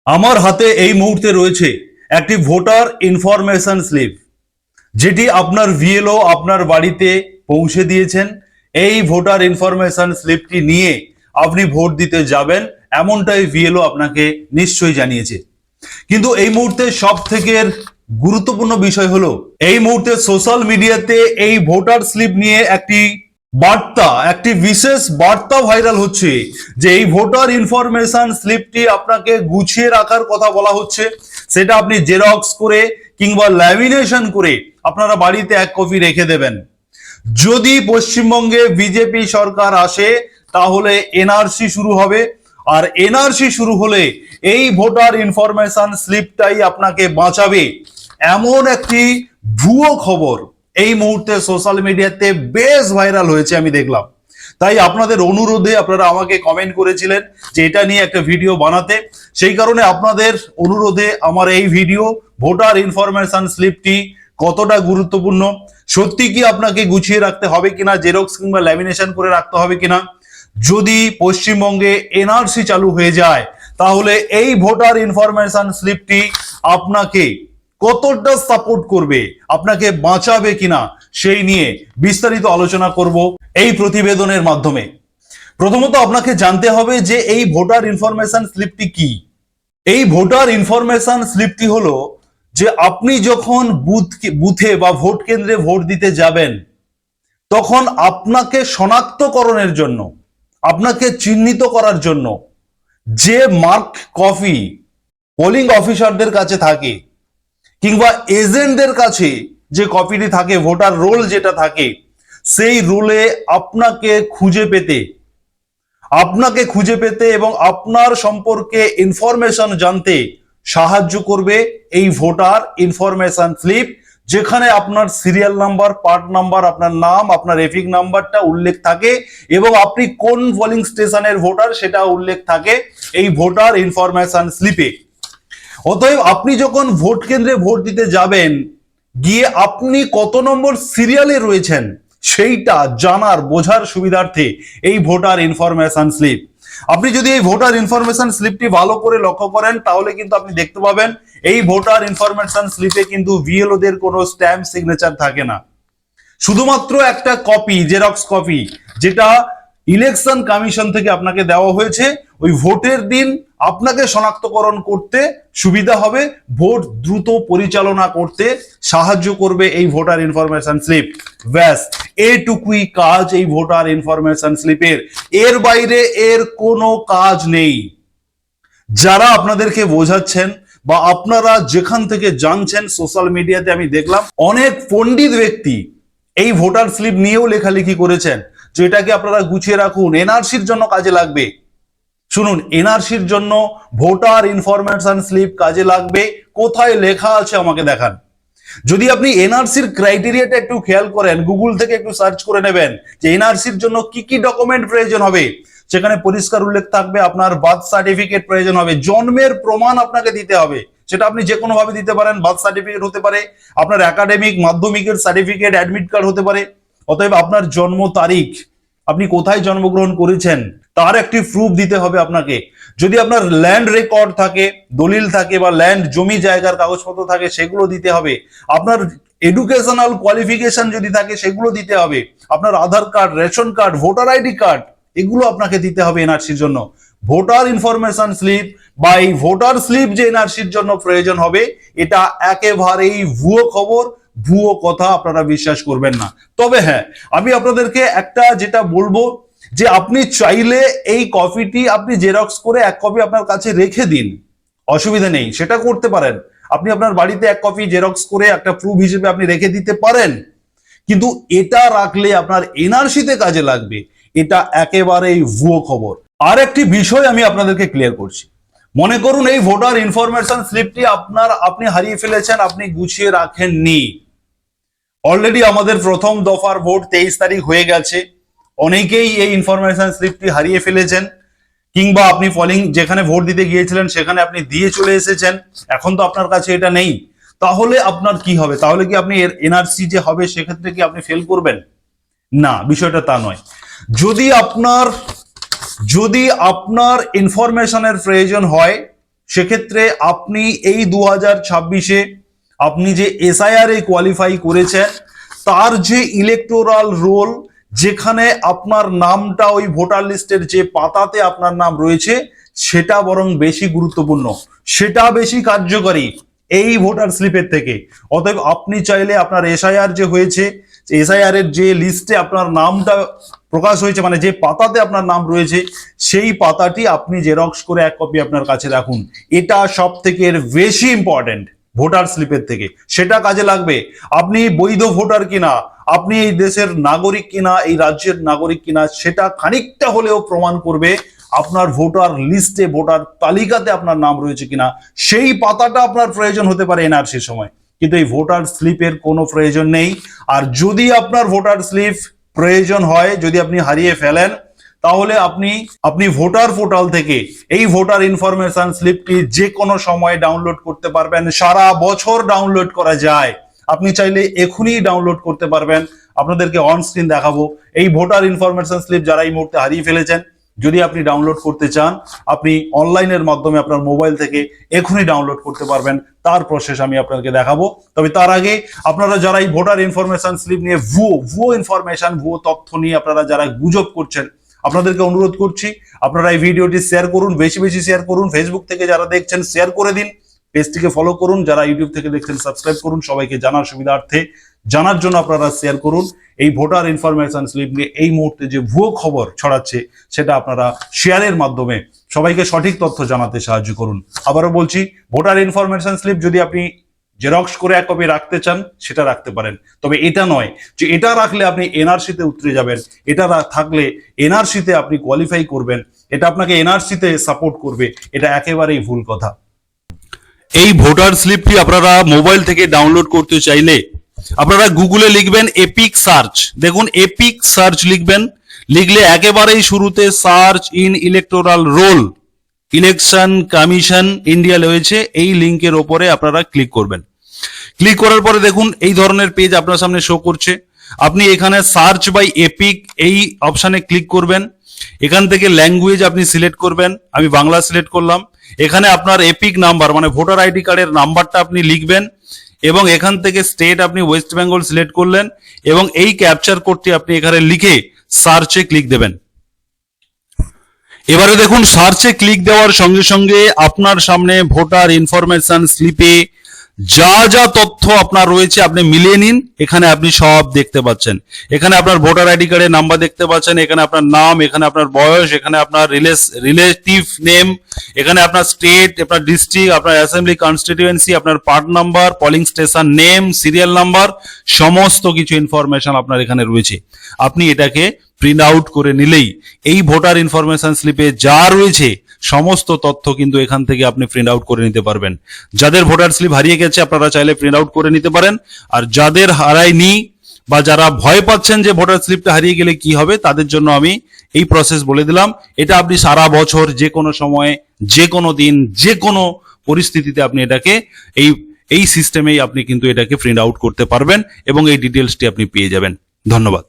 আমার হাতে এই মুহূর্তে রয়েছে একটি ভোটার ইনফরমেশন স্লিপ, যেটি আপনার ভিএলও আপনার বাড়িতে পৌঁছে দিয়েছেন। এই ভোটার ইনফরমেশন স্লিপটি নিয়ে আপনি ভোট দিতে যাবেন, এমনটাই ভিএলও আপনাকে নিশ্চয়ই জানিয়েছে। কিন্তু এই মুহূর্তে সব থেকে গুরুত্বপূর্ণ বিষয় হলো, এই মুহূর্তে সোশ্যাল মিডিয়াতে এই ভোটার স্লিপ নিয়ে একটি বিশেষ বার্তা ভাইরাল হচ্ছে, যে এই ভোটার ইনফরমেশন স্লিপটি আপনাকে গুছিয়ে রাখার কথা বলা হচ্ছে। সেটা আপনি জেরক্স করে কিংবা ল্যামিনেশন করে আপনারা বাড়িতে এক কপি রেখে দেবেন। যদি পশ্চিমবঙ্গে বিজেপি সরকার আসে তাহলে এনআরসি শুরু হবে, আর এনআরসি শুরু হলে এই ভোটার ইনফরমেশন স্লিপটাই আপনাকে বাঁচাবে, এমন একটি ভুয়ো খবর এই মুহূর্তে সোশ্যাল মিডিয়াতে বেশ ভাইরাল হয়েছে, আমি দেখলাম। তাই আপনাদের অনুরোধে আপনারা আমাকে কমেন্ট করেছিলেন যে এটা নিয়ে একটা ভিডিও বানাতে। সেই কারণে আপনাদের অনুরোধে আমার এই ভিডিও, ভোটার ইনফরমেশন স্লিপটি কতটা গুরুত্বপূর্ণ, সত্যি কি আপনাকে গুছিয়ে রাখতে হবে কিনা, জেরক্স কিংবা ল্যামিনেশন করে রাখতে হবে কিনা, যদি পশ্চিমবঙ্গে এনআরসি চালু হয়ে যায় তাহলে এই ভোটার ইনফরমেশন স্লিপটি আপনাকে কতটা সাপোর্ট করবে, আপনাকে বাঁচাবে কিনা, সেই নিয়ে বিস্তারিত আলোচনা করব এই প্রতিবেদনের মাধ্যমে। প্রথমত আপনাকে জানতে হবে যে এই ভোটার ইনফরমেশন স্লিপটি কি। এই ভোটার ইনফরমেশন স্লিপটি হলো যে আপনি যখন বুথে বা ভোট কেন্দ্রে ভোট দিতে যাবেন, তখন আপনাকে শনাক্তকরণের জন্য, আপনাকে চিহ্নিত করার জন্য যে মার্ক কপি পোলিং অফিসারদের কাছে থাকে কিংবা এজেন্টদের কাছে যে কপিটি থাকে, ভোটার রোল যেটা থাকে, সেই রোলে আপনাকে খুঁজে পেতে এবং আপনার সম্পর্কে ইনফরমেশন জানতে সাহায্য করবে এই ভোটার ইনফরমেশন স্লিপ, যেখানে আপনার সিরিয়াল নাম্বার, পার্ট নাম্বার, আপনার নাম, আপনার এপিক নাম্বারটা উল্লেখ থাকে এবং আপনি কোন পোলিং স্টেশনের ভোটার সেটা উল্লেখ থাকে এই ভোটার ইনফরমেশন স্লিপে। অতএব আপনি যখন ভোট কেন্দ্রে ভোট দিতে যাবেন, গিয়ে আপনি কত নম্বর সিরিয়ালে রয়েছেন সেইটা জানার, বোঝার সুবিধার্থে এই ভোটার ইনফরমেশন স্লিপ। আপনি যদি এই ভোটার ইনফরমেশন স্লিপটি ভালো করে লক্ষ্য করেন তাহলে কিন্তু আপনি দেখতে পাবেন এই ভোটার ইনফরমেশন স্লিপে কিন্তু ভিএলওদের কোনো স্ট্যাম্প সিগনেচার থাকে না, শুধুমাত্র একটা কপি, জেরক্স কপি, যেটা ইলেকশন কমিশন থেকে আপনাকে দেওয়া হয়েছে। ওই ভোটের দিন আপনাকে শনাক্তকরণ করতে সুবিধা হবে, ভোট দ্রুত পরিচালনা করতে সাহায্য করবে এই ভোটার ইনফরমেশন স্লিপ। ব্যাস এটুকুই কাজ এই ভোটার ইনফরমেশন স্লিপের, এর বাইরে এর কোনো কাজ নেই। যারা আপনাদেরকে বোঝাচ্ছেন বা আপনারা যেখান থেকে জানছেন সোশ্যাল মিডিয়াতে, আমি দেখলাম অনেক পণ্ডিত ব্যক্তি এই ভোটার স্লিপ নিয়েও লেখালেখি করেছেন যে এটাকে আপনারা গুছিয়ে রাখুন, এনআরসির জন্য কাজে লাগবে। শুনুন, এনআরসির জন্য ভোটার ইনফরমেশন স্লিপ কাজে লাগবে, কোথায় লেখা আছে আমাকে দেখান। যদি আপনি এনআরসির ক্রাইটেরিয়াটা একটু খেয়াল করেন, গুগল থেকে একটু সার্চ করে নেবেন যে এনআরসির জন্য কি কি ডকুমেন্ট প্রয়োজন হবে, সেখানে পরিষ্কার উল্লেখ থাকবে আপনার বার্থ সার্টিফিকেট প্রয়োজন হবে, জন্মের প্রমাণ আপনাকে দিতে হবে, সেটা আপনি যে কোনো ভাবে দিতে পারেন। বার্থ সার্টিফিকেট হতে পারে, আপনার একাডেমিক মাধ্যমিকের সার্টিফিকেট, অ্যাডমিট কার্ড হতে পারে। অতএব আপনার জন্ম তারিখ, আপনি কোথায় জন্মগ্রহণ করেছেন তার একটি প্রুফ দিতে হবে আপনাকে। যদি আপনার ল্যান্ড রেকর্ড থাকে, দলিল থাকে, বা ল্যান্ড জমি জায়গার কাগজপত্র থাকে, সেগুলো দিতে হবে। আপনার এডুকেশনাল কোয়ালিফিকেশন যদি থাকে সেগুলো দিতে হবে। আপনার Aadhaar card, ration card, voter ID card, এগুলো আপনাকে দিতে হবে এনআরসির জন্য। ভোটার ইনফরমেশন স্লিপ বা এই ভোটার স্লিপ যে এনআরসির জন্য প্রয়োজন হবে, এটা একেবারেই ভুয়ো খবর, ভুয়ো কথা, আপনারা বিশ্বাস করবেন না। তবে হ্যাঁ, আমি আপনাদেরকে একটা যেটা বলবো, যে আপনি চাইলে এই কপিটি আপনি জেরক্স করে এক কপি আপনার কাছে রেখে দিন, অসুবিধা নেই, সেটা করতে পারেন। আপনি আপনার বাড়িতে এক কপি জেরক্স করে একটা প্রুফ হিসেবে আপনি রেখে দিতে পারেন, কিন্তু এটা রাখলে আপনার এনআরসিতে কাজে লাগবে, এটা একেবারেই ভুয়ো খবর। আর একটি বিষয় আমি আপনাদেরকে ক্লিয়ার করছি। মনে করুন এই ভোটার ইনফরমেশন স্লিপটি আপনি হারিয়ে ফেলেছেন, আপনি গুছিয়ে রাখেননি। অলরেডি আমাদের প্রথম দফার ভোট 23 তারিখ হয়ে গেছে, অনেকেই এই ইনফরমেশন স্লিপটি হারিয়ে ফেলেছেন, কিংবা আপনি যেখানে ভোট দিতে গিয়েছিলেন সেখানে আপনি দিয়ে চলে এসেছেন, এখন তো আপনার কাছে এটা নেই। তাহলে আপনার কি হবে? তাহলে কি আপনি এনআরসি যে হবে সেক্ষেত্রে কি আপনি ফেল করবেন? না, বিষয়টা তা নয়। যদি আপনার ইনফরমেশনের প্রয়োজন হয়, সেক্ষেত্রে আপনি এই 2026-এ আপনি যে এসআইআর এ কোয়ালিফাই করেছেন তার যে ইলেকটোরাল রোল, যেখানে আপনার নামটা ওই ভোটার লিস্টের যে পাতাতে আপনার নাম রয়েছে সেটা বরং বেশি গুরুত্বপূর্ণ, সেটা বেশি কার্যকরী এই ভোটার স্লিপের থেকে। অতএব আপনি চাইলে আপনার এসআইআর যে হয়েছে, এসআইআর এর যে লিস্টে আপনার নামটা প্রকাশ হয়েছে, মানে যে পাতাতে আপনার নাম রয়েছে, সেই পাতাটি আপনি জেরক্স করে এক কপি আপনার কাছে রাখুন। এটা সব থেকে বেশি ইম্পর্টেন্ট ভোটার স্লিপের থেকে, সেটা কাজে লাগবে। আপনি বৈধ ভোটার কিনা, আপনি এই দেশের নাগরিক কিনা, এই রাজ্যের নাগরিক কিনা, সেটা খানিকটা হলেও প্রমাণ করবে আপনার ভোটার লিস্টে, ভোটার তালিকাতে আপনার নাম রয়েছে কিনা। সেই পাতাটা আপনার প্রয়োজন হতে পারে এনআরসির সময়, কিন্তু এই ভোটার স্লিপের কোনো প্রয়োজন নেই। আর যদি আপনার ভোটার স্লিপ প্রয়োজন হয়, যদি আপনি হারিয়ে ফেলেন, তাহলে আপনি ভোটার পোর্টাল থেকে এই ভোটার ইনফরমেশন স্লিপটি যে কোনো সময় ডাউনলোড করতে পারবেন। সারা বছর ডাউনলোড করা যায়, আপনি চাইলে এখনই ডাউনলোড করতে পারবেন। আপনাদেরকে অন স্ক্রিন দেখাবো এই ভোটার ইনফরমেশন স্লিপ যারা এই মুহূর্তে হারিয়ে ফেলেছেন, যদি আপনি ডাউনলোড করতে চান, আপনি অনলাইনের মাধ্যমে আপনার মোবাইল থেকে এখনই ডাউনলোড করতে পারবেন। তার প্রসেস আমি আপনাদেরকে দেখাবো। তবে তার আগে আপনারা যারা এই ভোটার ইনফরমেশন স্লিপ নিয়ে ভুয়ো ইনফরমেশন, ভুয়ো তথ্য নিয়ে আপনারা যারা গুজব করছেন, আপনাদেরকে অনুরোধ করছি আপনারা এই ভিডিওটি শেয়ার করুন, বেশি বেশি শেয়ার করুন। ফেসবুক থেকে যারা দেখছেন শেয়ার করে দিন, পেজটিকে ফলো করুন, যারা ইউটিউব থেকে দেখছেন সাবস্ক্রাইব করুন। সবাইকে জানার সুবিধার্থে জানার জন্য আপনারা শেয়ার করুন। এই ভোটার ইনফরমেশন স্লিপ নিয়ে এই মুহূর্তে যে ভুয়ো খবর ছড়াচ্ছে, সেটা আপনারা শেয়ারের মাধ্যমে সবাইকে সঠিক তথ্য জানাতে সাহায্য করুন। আবারও বলছি, ভোটার ইনফরমেশন স্লিপ যদি আপনি জেরক্স করে এক কপি রাখতে চান, সেটা রাখতে পারেন। তবে এটা নয় যে এটা রাখলে আপনি এনআরসিতে উতরে যাবেন, এটা থাকলে এনআরসিতে আপনি কোয়ালিফাই করবেন, এটা আপনাকে এনআরসিতে সাপোর্ট করবে, এটা একেবারেই ভুল কথা। এই ভোটার স্লিপটি আপনারা মোবাইল থেকে ডাউনলোড করতে চাইলে আপনারা গুগলে লিখবেন এপিক সার্চ। দেখুন এপিক সার্চ লিখবেন, লিখলে একেবারেই শুরুতে search in electoral role election commission India রয়েছে, এই লিংকের ওপরে আপনারা ক্লিক করবেন। ক্লিক করার পরে দেখুন এই ধরনের পেজ আপনার সামনে শো করছে। আপনি এখানে সার্চ বাই এপিক এই অপশানে ক্লিক করবেন। এখান থেকে ল্যাঙ্গুয়েজ আপনি সিলেক্ট করবেন, আমি বাংলা সিলেক্ট করলাম। এখানে আপনার এপিক নাম্বার মানে ভোটার আইডি কার্ডের নাম্বারটা আপনি লিখবেন এবং এখান থেকে স্টেট আপনি ওয়েস্ট বেঙ্গল সিলেক্ট করলেন এবং এই ক্যাপচার কোডটি আপনি এখানে লিখে সার্চে ক্লিক দেবেন। এবারে দেখুন সার্চে ক্লিক দেওয়ার সঙ্গে সঙ্গে আপনার সামনে ভোটার ইনফরমেশন স্লিপে যা যা তথ্য আপনার রয়েছে আপনি মিলিয়ে নিন। এখানে আপনি সব দেখতে পাচ্ছেন, এখানে আপনার ভোটার আইডি কার্ডের নাম্বার দেখতে পাচ্ছেন, এখানে আপনার নাম, এখানে আপনার বয়স, এখানে আপনার রিলেটিভ নেম, এখানে আপনার স্টেট, আপনার ডিস্ট্রিক্ট, আপনার অ্যাসেম্বলি কনস্টিটিউয়েন্সি, আপনার part number, polling station name, serial number, সমস্ত কিছু ইনফরমেশন আপনার এখানে রয়েছে। আপনি এটাকে প্রিন্ট আউট করে নিলেই এই ভোটার ইনফরমেশন স্লিপে যা রয়েছে সমস্ত তথ্য কিন্তু এখান থেকে আপনি প্রিন্ট আউট করে নিতে পারবেন। যাদের ভোটার স্লিপ হারিয়ে গেছে আপনারা চাইলে প্রিন্ট আউট করে নিতে পারেন, আর যাদের হারায়নি বা যারা ভয় পাচ্ছেন যে ভোটার স্লিপটা হারিয়ে গেলে কি হবে, তাদের জন্য আমি এই প্রসেস বলে দিলাম। এটা আপনি সারা বছর যে কোনো সময়, যে কোনো দিন, যে কোনো পরিস্থিতিতে আপনি এটাকে এই সিস্টেমেই আপনি কিন্তু এটাকে প্রিন্ট আউট করতে পারবেন এবং এই ডিটেলসটি আপনি পেয়ে যাবেন। ধন্যবাদ।